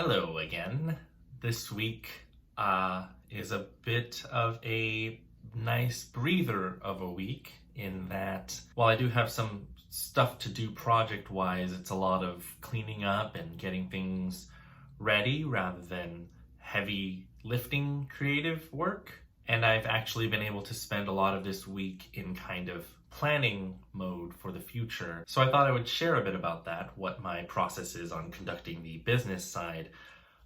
Hello again. This week is a bit of a nice breather of a week in that while I do have some stuff to do project-wise, it's a lot of cleaning up and getting things ready rather than heavy lifting creative work. And I've actually been able to spend a lot of this week in kind of planning mode for the future. So I thought I would share a bit about that, what my process is on conducting the business side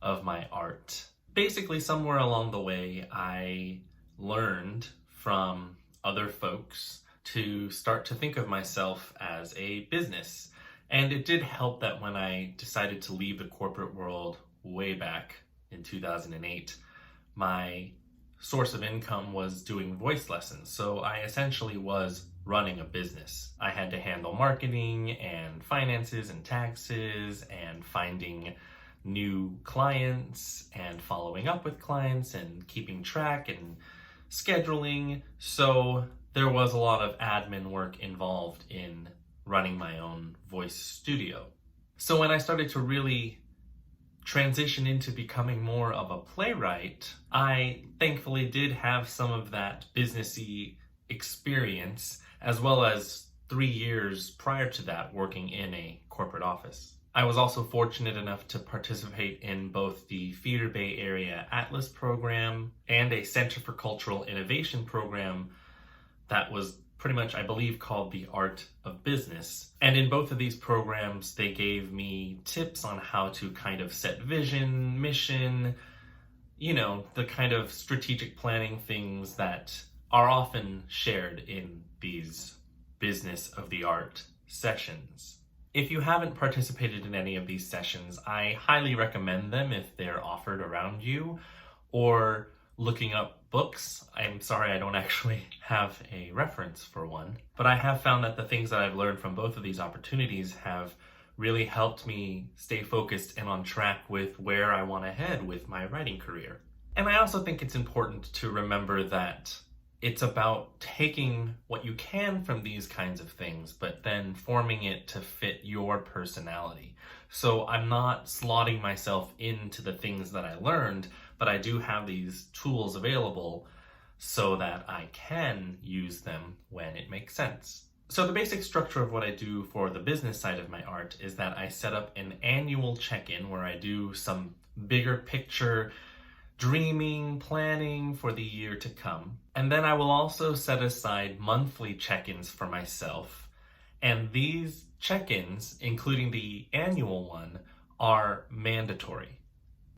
of my art. Basically, somewhere along the way, I learned from other folks to start to think of myself as a business. And it did help that when I decided to leave the corporate world way back in 2008, my source of income was doing voice lessons. So I essentially was running a business. I had to handle marketing and finances and taxes and finding new clients and following up with clients and keeping track and scheduling. So there was a lot of admin work involved in running my own voice studio. So when I started to really transition into becoming more of a playwright, I thankfully did have some of that businessy experience, as well as 3 years prior to that working in a corporate office. I was also fortunate enough to participate in both the Theater Bay Area Atlas program and a Center for Cultural Innovation program that was pretty much, I believe, called The Art of Business. And in both of these programs, they gave me tips on how to kind of set vision, mission, the kind of strategic planning things that are often shared in these business of the art sessions. If you haven't participated in any of these sessions, I highly recommend them if they're offered around you, or looking up books. I'm sorry I don't actually have a reference for one, but I have found that the things that I've learned from both of these opportunities have really helped me stay focused and on track with where I want to head with my writing career. And I also think it's important to remember that it's about taking what you can from these kinds of things, but then forming it to fit your personality. So I'm not slotting myself into the things that I learned, but I do have these tools available so that I can use them when it makes sense. So the basic structure of what I do for the business side of my art is that I set up an annual check-in where I do some bigger picture dreaming, planning for the year to come. And then I will also set aside monthly check-ins for myself. And these check-ins, including the annual one, are mandatory.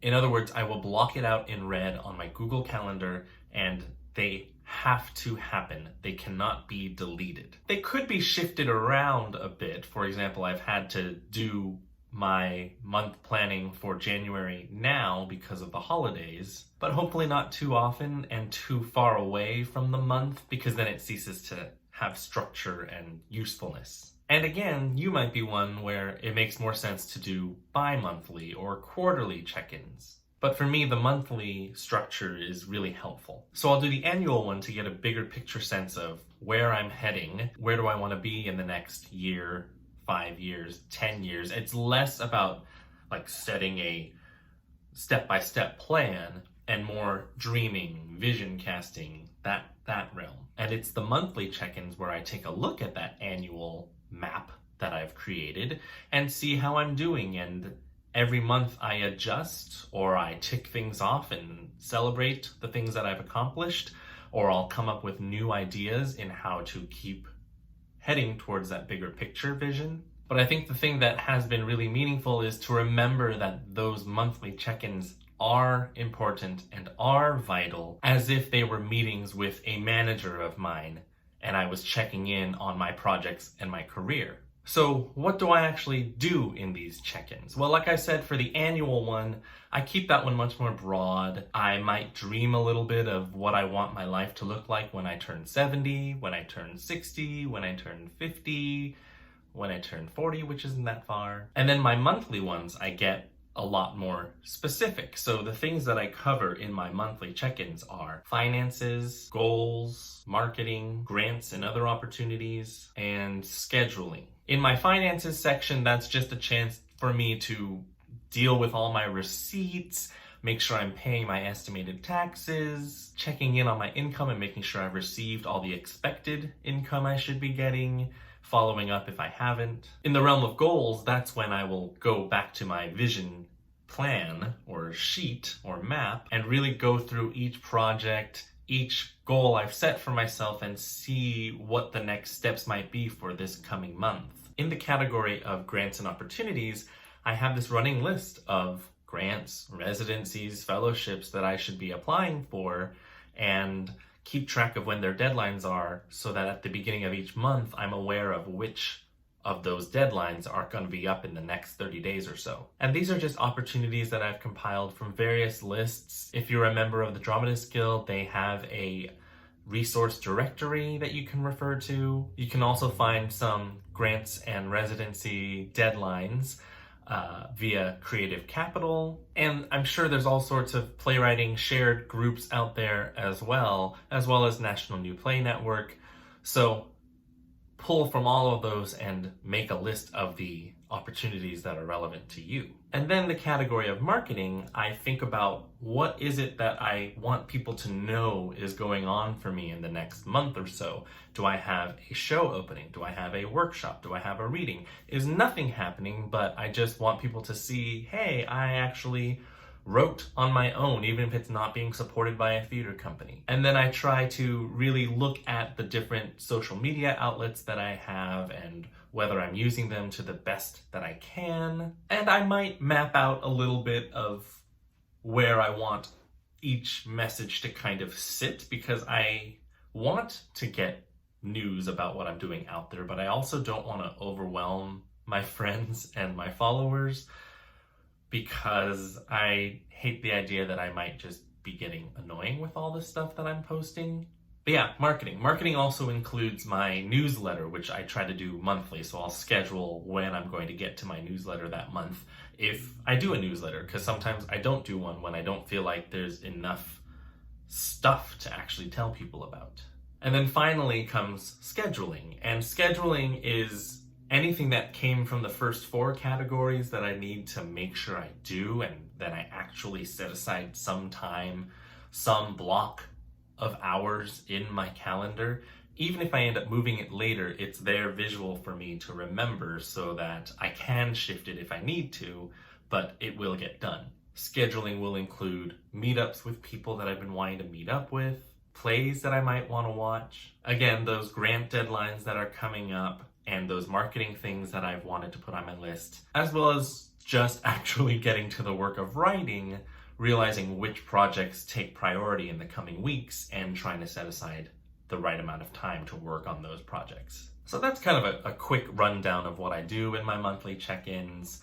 In other words, I will block it out in red on my Google Calendar, and they have to happen. They cannot be deleted. They could be shifted around a bit. For example, I've had to do my month planning for January now because of the holidays, but hopefully not too often and too far away from the month, because then it ceases to have structure and usefulness. And again, you might be one where it makes more sense to do bi-monthly or quarterly check-ins. But for me, the monthly structure is really helpful. So I'll do the annual one to get a bigger picture sense of where I'm heading, where do I want to be in the next year, 5 years, 10 years. It's less about like setting a step-by-step plan and more dreaming, vision casting, that realm. And it's the monthly check-ins where I take a look at that annual map that I've created and see how I'm doing. And every month I adjust, or I tick things off and celebrate the things that I've accomplished, or I'll come up with new ideas in how to keep heading towards that bigger picture vision. But I think the thing that has been really meaningful is to remember that those monthly check-ins are important and are vital, as if they were meetings with a manager of mine and I was checking in on my projects and my career. So what do I actually do in these check-ins? Well, like I said, for the annual one, I keep that one much more broad. I might dream a little bit of what I want my life to look like when I turn 70, when I turn 60, when I turn 50, when I turn 40, which isn't that far. And then my monthly ones, I get a lot more specific. So the things that I cover in my monthly check-ins are finances, goals, marketing, grants and other opportunities, and scheduling. In my finances section, that's just a chance for me to deal with all my receipts, make sure I'm paying my estimated taxes, checking in on my income and making sure I've received all the expected income I should be getting, following up if I haven't. In the realm of goals, that's when I will go back to my vision plan or sheet or map and really go through each project, each goal I've set for myself and see what the next steps might be for this coming month. In the category of grants and opportunities, I have this running list of grants, residencies, fellowships that I should be applying for and keep track of when their deadlines are so that at the beginning of each month, I'm aware of which of those deadlines are going to be up in the next 30 days or so. And these are just opportunities that I've compiled from various lists. If you're a member of the Dramatist Guild, they have a resource directory that you can refer to. You can also find some grants and residency deadlines via Creative Capital. And I'm sure there's all sorts of playwriting shared groups out there as well as National New Play Network. So pull from all of those and make a list of the opportunities that are relevant to you. And then the category of marketing, I think about what is it that I want people to know is going on for me in the next month or so. Do I have a show opening? Do I have a workshop? Do I have a reading? Is nothing happening, but I just want people to see, hey, I actually wrote on my own, even if it's not being supported by a theater company. And then I try to really look at the different social media outlets that I have and whether I'm using them to the best that I can. And I might map out a little bit of where I want each message to kind of sit, because I want to get news about what I'm doing out there, but I also don't want to overwhelm my friends and my followers, because I hate the idea that I might just be getting annoying with all this stuff that I'm posting. But yeah, marketing. Marketing also includes my newsletter, which I try to do monthly. So I'll schedule when I'm going to get to my newsletter that month if I do a newsletter, because sometimes I don't do one when I don't feel like there's enough stuff to actually tell people about. And then finally comes scheduling. And scheduling is anything that came from the first 4 categories that I need to make sure I do, and then I actually set aside some time, some block of hours in my calendar. Even if I end up moving it later, it's there visual for me to remember so that I can shift it if I need to, but it will get done. Scheduling will include meetups with people that I've been wanting to meet up with, plays that I might want to watch, again, those grant deadlines that are coming up, and those marketing things that I've wanted to put on my list, as well as just actually getting to the work of writing, realizing which projects take priority in the coming weeks and trying to set aside the right amount of time to work on those projects. So that's kind of a quick rundown of what I do in my monthly check-ins.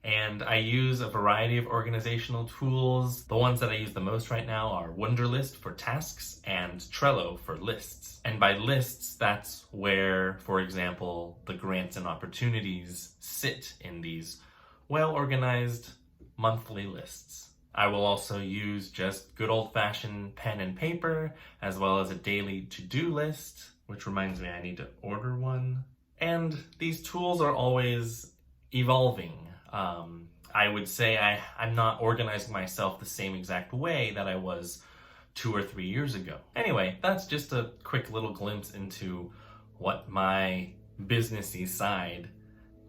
And I use a variety of organizational tools. The ones that I use the most right now are Wunderlist for tasks and Trello for lists. And by lists, that's where, for example, the grants and opportunities sit in these well-organized monthly lists. I will also use just good old-fashioned pen and paper, as well as a daily to-do list, which reminds me I need to order one. And these tools are always evolving. I would say I'm not organizing myself the same exact way that I was 2 or 3 years ago. Anyway, that's just a quick little glimpse into what my businessy side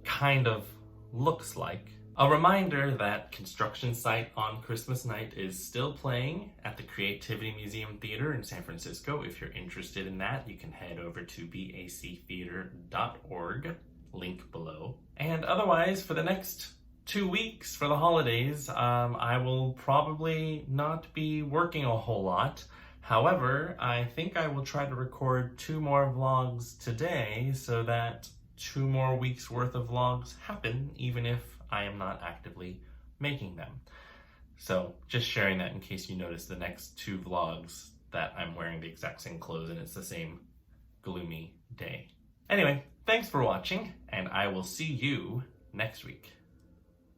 kind of looks like. A reminder that Construction Site on Christmas night is still playing at the Creativity Museum Theater in San Francisco. If you're interested in that, you can head over to bactheater.org, link below. And otherwise, for the next 2 weeks for the holidays, I will probably not be working a whole lot. However, I think I will try to record 2 more vlogs today so that 2 more weeks worth of vlogs happen, even if I am not actively making them. So just sharing that in case you notice the next 2 vlogs that I'm wearing the exact same clothes and it's the same gloomy day. Anyway, thanks for watching, and I will see you next week.